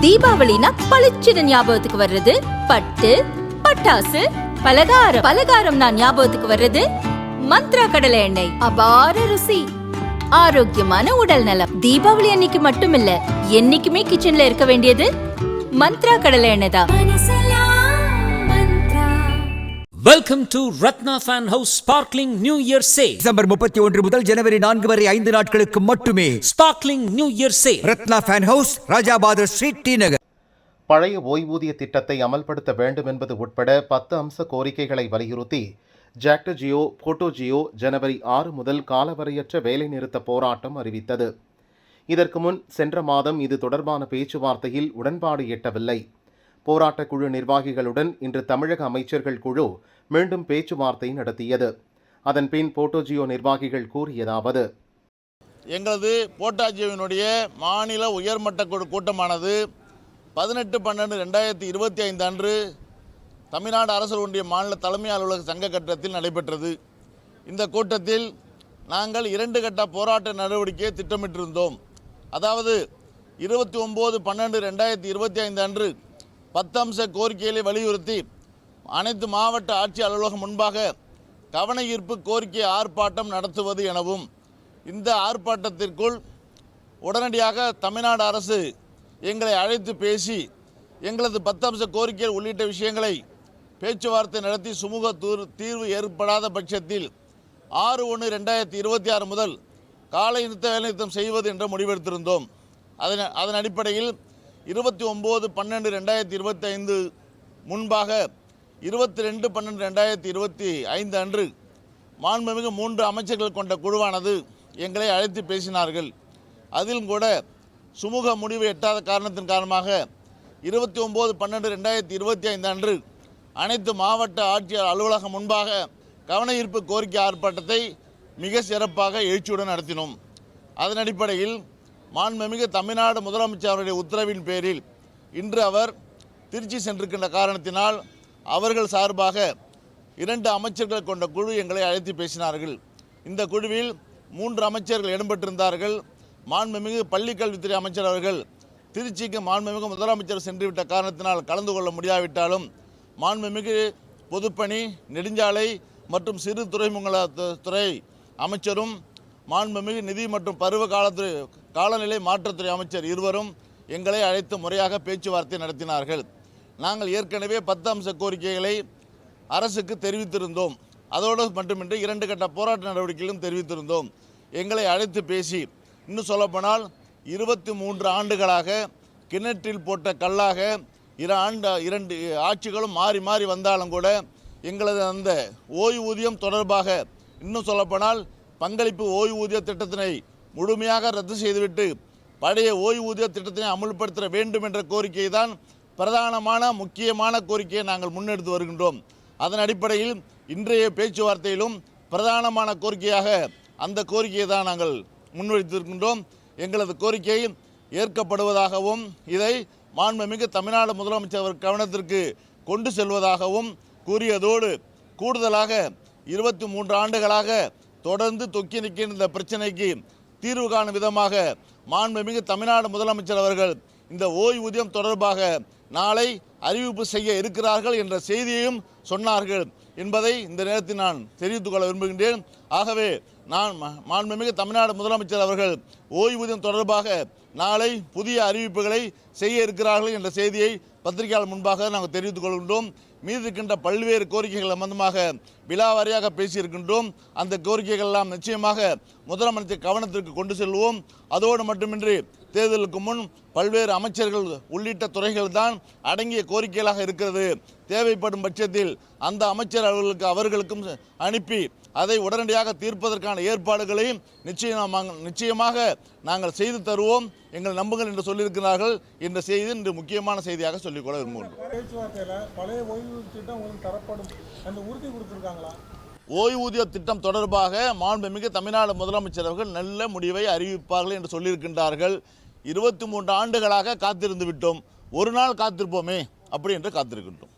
தீபாவளினா பளிச்சுன்னு ஞாபகத்துக்கு வர்றது பட்டு, பட்டாசு, பலகாரம். பலகாரம்னா ஞாபகத்துக்கு வர்றது மந்த்ரா கடலை எண்ணெய். அபார ருசி, ஆரோக்கியமான உடல் நலம். தீபாவளி அன்னைக்கு மட்டும் இல்ல, என்னைக்குமே கிச்சன்ல இருக்க வேண்டியது மந்த்ரா கடலை எண்ணெய் தான். Welcome to Ratna Fan House Sparkling New Year Sale. December 31 முதல் ஜனவரி 4 வரை 5 நாட்களுக்கு மட்டுமே. Sparkling New Year Sale. Ratna fan house, Rajabadhar street, T Nagar. பழைய ஓய்வூதிய திட்டத்தை அமல்படுத்த வேண்டும் என்பது உட்பட 10 அம்ச கோரிக்கைகளை வலியுறுத்தி ஜாக்டோ ஜியோ போட்டோ ஜியோ ஜனவரி 6 முதல் காலவரையற்ற வேலைநிறுத்த போராட்டம் அறிவித்தது. இதற்கு முன் சென்ற மாதம் இது தொடர்பான பேச்சுவார்த்தையில் உடன்பாடு எட்டவில்லை. போராட்ட குழு நிர்வாகிகளுடன் இன்று தமிழக அமைச்சர்கள் குழு மீண்டும் பேச்சுவார்த்தை நடத்தியது. அதன்பின் போட்டோஜியோ நிர்வாகிகள் கூறியதாவது: எங்களது போட்டாஜியோவினுடைய மாநில உயர்மட்ட குழு கூட்டமானது 18/12/2025 அன்று தமிழ்நாடு அரசு ஒன்றிய மாநில தலைமை அலுவலக சங்க கட்டடத்தில் நடைபெற்றது. இந்த கூட்டத்தில் நாங்கள் 2 கட்ட போராட்ட நடவடிக்கையை திட்டமிட்டிருந்தோம். அதாவது 29/12/2025 அன்று 10 அம்ச கோரிக்கைகளை வலியுறுத்தி அனைத்து மாவட்ட ஆட்சி அலுவலகம் முன்பாக கவன ஈர்ப்பு கோரிக்கை ஆர்ப்பாட்டம் நடத்துவது எனவும், இந்த ஆர்ப்பாட்டத்திற்குள் உடனடியாக தமிழ்நாடு அரசு எங்களை அழைத்து பேசி எங்களது 10 அம்ச கோரிக்கைகள் உள்ளிட்ட விஷயங்களை பேச்சுவார்த்தை நடத்தி சுமூக தீர்வு ஏற்படாத பட்சத்தில் 6/1/2026 முதல் காலை நிறுத்த வேலைநிறுத்தம் செய்வது என்ற முடிவெடுத்திருந்தோம். அதன் அடிப்படையில் 29/12/2025 முன்பாக 22/12/2025 அன்று மாண்புமிகு 3 அமைச்சர்கள் கொண்ட குழுவானது எங்களை அழைத்து பேசினார்கள். அதிலும் கூட சுமூக முடிவு எட்டாத காரணத்தின் காரணமாக 29/12/2025 அன்று அனைத்து மாவட்ட ஆட்சியர் அலுவலகம் முன்பாக கவன ஈர்ப்பு கோரிக்கை ஆர்ப்பாட்டத்தை மிக சிறப்பாக எழுச்சியுடன் நடத்தினோம். அதன் அடிப்படையில் மாண்புமிகு தமிழ்நாடு முதலமைச்சர் அவருடைய உத்தரவின் பேரில் இன்று அவர் திருச்சி சென்றிருக்கின்ற காரணத்தினால் அவர்கள் சார்பாக 2 அமைச்சர்கள் கொண்ட குழு எங்களை அழைத்து பேசினார்கள். இந்த குழுவில் 3 அமைச்சர்கள் இடம்பெற்றிருந்தார்கள். மாண்புமிகு பள்ளிக்கல்வித்துறை அமைச்சர் அவர்கள் திருச்சிக்கு மாண்புமிகு முதலமைச்சர் சென்றுவிட்ட காரணத்தினால் கலந்து கொள்ள முடியாவிட்டாலும் மாண்புமிகு பொதுப்பணி, நெடுஞ்சாலை மற்றும் சிறு துறைமுகத்துறை அமைச்சரும் மாண்புமிகு நிதி மற்றும் பருவ காலநிலை மாற்றத்துறை அமைச்சர் இருவரும் எங்களை அழைத்து முறையாக பேச்சுவார்த்தை நடத்தினார்கள். நாங்கள் ஏற்கனவே 10 அம்ச கோரிக்கைகளை அரசுக்கு தெரிவித்திருந்தோம். அதோடு மட்டுமின்றி 2 கட்ட போராட்ட நடவடிக்கைகளும் தெரிவித்திருந்தோம். எங்களை அழைத்து பேசி, இன்னும் சொல்லப்போனால் 23 ஆண்டுகளாக கிணற்றில் போட்ட கல்லாக 2 ஆட்சிகளும் மாறி மாறி வந்தாலும் கூட எங்களது அந்த ஓய்வூதியம் தொடர்பாக, இன்னும் சொல்லப்போனால் பங்களிப்பு ஓய்வூதிய திட்டத்தினை முழுமையாக ரத்து செய்துவிட்டு பழைய ஓய்வூதிய திட்டத்தினை அமுல்படுத்த வேண்டும் என்ற கோரிக்கை தான் பிரதானமான முக்கியமான கோரிக்கையை நாங்கள் முன்னெடுத்து வருகின்றோம். அதன் அடிப்படையில் இன்றைய பேச்சுவார்த்தையிலும் பிரதானமான கோரிக்கையாக அந்த கோரிக்கையை தான் நாங்கள் முன்வைத்திருக்கின்றோம். எங்களது கோரிக்கை ஏற்கப்படுவதாகவும் இதை மாண்புமிகு தமிழ்நாடு முதலமைச்சர் அவர் கவனத்திற்கு கொண்டு செல்வதாகவும் கூறியதோடு, கூடுதலாக 23 ஆண்டுகளாக தொடர்ந்து தொக்கி நிற்கின்ற இந்த பிரச்சனைக்கு தீர்வு காணும் விதமாக மாண்புமிகு தமிழ்நாடு முதலமைச்சர் அவர்கள் இந்த ஓய்வூதியம் தொடர்பாக நாளை அறிவிப்பு செய்ய இருக்கிறார்கள் என்ற செய்தியையும் சொன்னார்கள் என்பதை இந்த நேரத்தில் நான் தெரிவித்துக் கொள்ள விரும்புகின்றேன். ஆகவே நான் மாண்புமிகு தமிழ்நாடு முதலமைச்சர் அவர்கள் ஓய்வூதியம் தொடர்பாக நாளை புதிய அறிவிப்புகளை செய்ய இருக்கிறார்கள் என்ற செய்தியை பத்திரிகையாளர் முன்பாக நாங்கள் தெரிவித்துக் கொள்கின்றோம். மீது இருக்கின்ற பல்வேறு கோரிக்கைகள் சம்பந்தமாக விலாவாரியாக பேசியிருக்கின்றோம். அந்த கோரிக்கைகள் எல்லாம் நிச்சயமாக முதலமைச்சர் கவனத்திற்கு கொண்டு செல்வோம். அதோடு மட்டுமின்றி தேர்தலுக்கு முன் பல்வேறு அமைச்சர்கள் உள்ளிட்ட துறைகள் தான் அடங்கிய கோரிக்கைகளாக இருக்கிறது. தேவைப்படும் பட்சத்தில் அந்த அமைச்சர் அவர்களுக்கும் அனுப்பி அதை உடனடியாக தீர்ப்பதற்கான ஏற்பாடுகளையும் நிச்சயமாக நாங்கள் செய்து தருவோம், எங்கள் நம்புங்கள் என்று சொல்லியிருக்கிறார்கள். இந்த செய்தி இன்று முக்கியமான செய்தியாக சொல்லிக்கொள்ள விரும்புகின்றோம். ஓய்வூதிய திட்டம் தொடர்பாக மாண்புமிகு தமிழ்நாடு முதலமைச்சர் அவர்கள் நல்ல முடிவை அறிவிப்பார்கள் என்று சொல்லியிருக்கின்றார்கள். 23 ஆண்டுகளாக காத்திருந்து விட்டோம், ஒரு நாள் காத்திருப்போமே அப்படி என்று காத்திருக்கின்றோம்.